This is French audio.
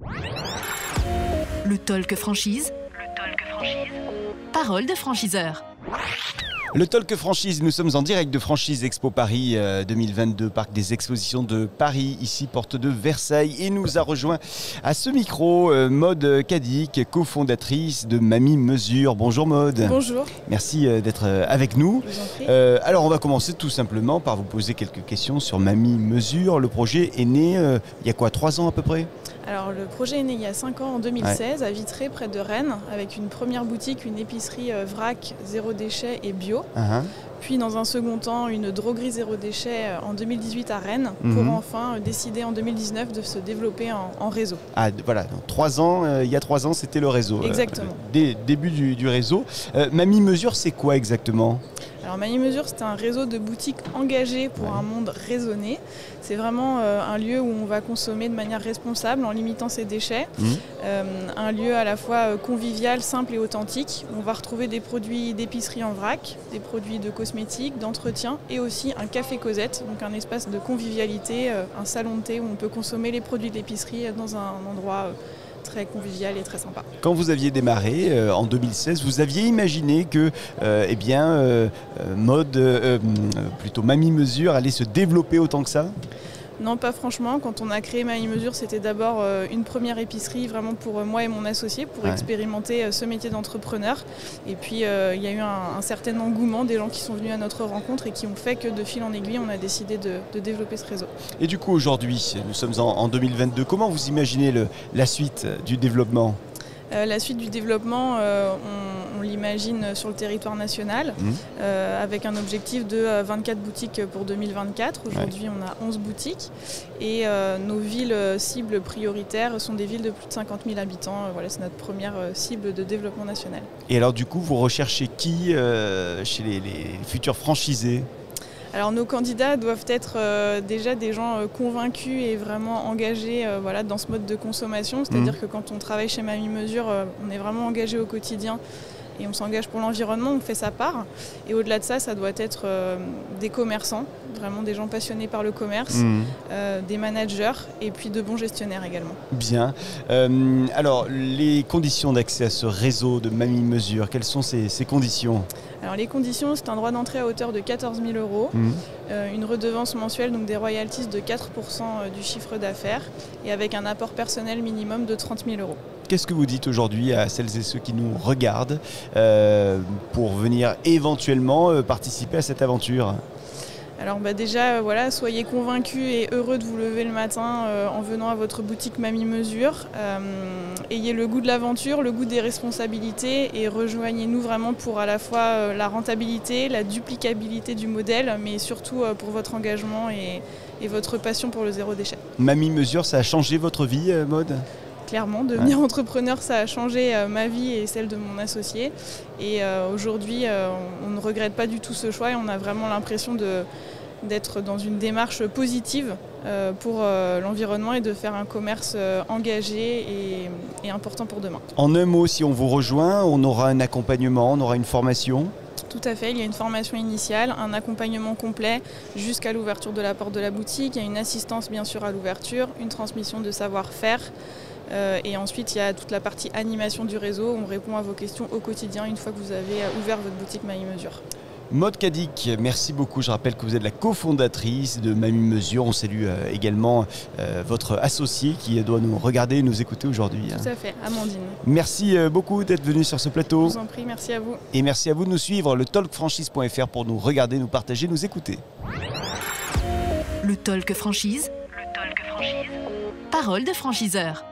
Le Talk Franchise. Parole de franchiseur. Le Talk Franchise, nous sommes en direct de Franchise Expo Paris 2022, parc des expositions de Paris, ici porte de Versailles. Et nous a rejoint à ce micro Maude Cadic, cofondatrice de Mamie Mesure. Bonjour Maude. Bonjour. Merci d'être avec nous. Je vous en prie. Alors on va commencer tout simplement par vous poser quelques questions sur Mamie Mesure. Le projet est né il y a quoi, 3 ans à peu près ? Alors le projet est né il y a 5 ans, en 2016, à Vitré, près de Rennes, avec une première boutique, une épicerie vrac, zéro déchet et bio. Puis dans un second temps, une droguerie zéro déchet en 2018 à Rennes, pour enfin décider en 2019 de se développer en réseau. Ah voilà, donc 3 ans, il y a 3 ans c'était le réseau. Exactement. Début du réseau. Mamie Mesure, c'est quoi exactement ? Alors Mamie Mesure, c'est un réseau de boutiques engagées pour un monde raisonné. C'est vraiment un lieu où on va consommer de manière responsable en limitant ses déchets. Un lieu à la fois convivial, simple et authentique. On va retrouver des produits d'épicerie en vrac, des produits de cosmétiques, d'entretien et aussi un café Cosette, donc un espace de convivialité, un salon de thé où on peut consommer les produits d'épicerie dans un endroit très convivial et très sympa. Quand vous aviez démarré en 2016, vous aviez imaginé que Mamie Mesure allait se développer autant que ça ? Non, pas franchement. Quand on a créé Mamie Mesure, c'était d'abord une première épicerie vraiment pour moi et mon associé, pour expérimenter ce métier d'entrepreneur. Et puis il y a eu un certain engouement des gens qui sont venus à notre rencontre et qui ont fait que de fil en aiguille, on a décidé de développer ce réseau. Et du coup, aujourd'hui, nous sommes en 2022. Comment vous imaginez la suite du développement ? La suite du développement, on l'imagine sur le territoire national, avec un objectif de 24 boutiques pour 2024. Aujourd'hui, on a 11 boutiques et nos villes cibles prioritaires sont des villes de plus de 50 000 habitants. Voilà, c'est notre première cible de développement national. Et alors du coup, vous recherchez qui chez les futurs franchisés ? Alors nos candidats doivent être déjà des gens convaincus et vraiment engagés dans ce mode de consommation. C'est-à-dire que quand on travaille chez Mamie Mesure, on est vraiment engagé au quotidien et on s'engage pour l'environnement, on fait sa part. Et au-delà de ça, ça doit être des commerçants, vraiment des gens passionnés par le commerce, des managers et puis de bons gestionnaires également. Bien. Alors, les conditions d'accès à ce réseau de Mamie Mesure, quelles sont ces conditions ? Alors les conditions, c'est un droit d'entrée à hauteur de 14 000 €, une redevance mensuelle, donc des royalties de 4% du chiffre d'affaires et avec un apport personnel minimum de 30 000 €. Qu'est-ce que vous dites aujourd'hui à celles et ceux qui nous regardent pour venir éventuellement participer à cette aventure ? Alors déjà, soyez convaincus et heureux de vous lever le matin en venant à votre boutique Mamie Mesure. Ayez le goût de l'aventure, le goût des responsabilités et rejoignez-nous vraiment pour à la fois la rentabilité, la duplicabilité du modèle, mais surtout pour votre engagement et votre passion pour le zéro déchet. Mamie Mesure, ça a changé votre vie, Maude ? Clairement, devenir entrepreneur, ça a changé ma vie et celle de mon associé. Et aujourd'hui, on ne regrette pas du tout ce choix et on a vraiment l'impression d'être dans une démarche positive pour l'environnement et de faire un commerce engagé et important pour demain. En un mot, si on vous rejoint, on aura un accompagnement, on aura une formation ? Tout à fait, il y a une formation initiale, un accompagnement complet jusqu'à l'ouverture de la porte de la boutique. Il y a une assistance bien sûr à l'ouverture, une transmission de savoir-faire. Et ensuite, il y a toute la partie animation du réseau. On répond à vos questions au quotidien une fois que vous avez ouvert votre boutique Mamie Mesure. Maude Cadic, merci beaucoup. Je rappelle que vous êtes la cofondatrice de Mamie Mesure. On salue également votre associé qui doit nous regarder et nous écouter aujourd'hui. Tout à fait, Amandine. Merci beaucoup d'être venue sur ce plateau. Je vous en prie, merci à vous. Et merci à vous de nous suivre, le talkfranchise.fr pour nous regarder, nous partager, nous écouter. Le Talk Franchise. Parole de franchiseur.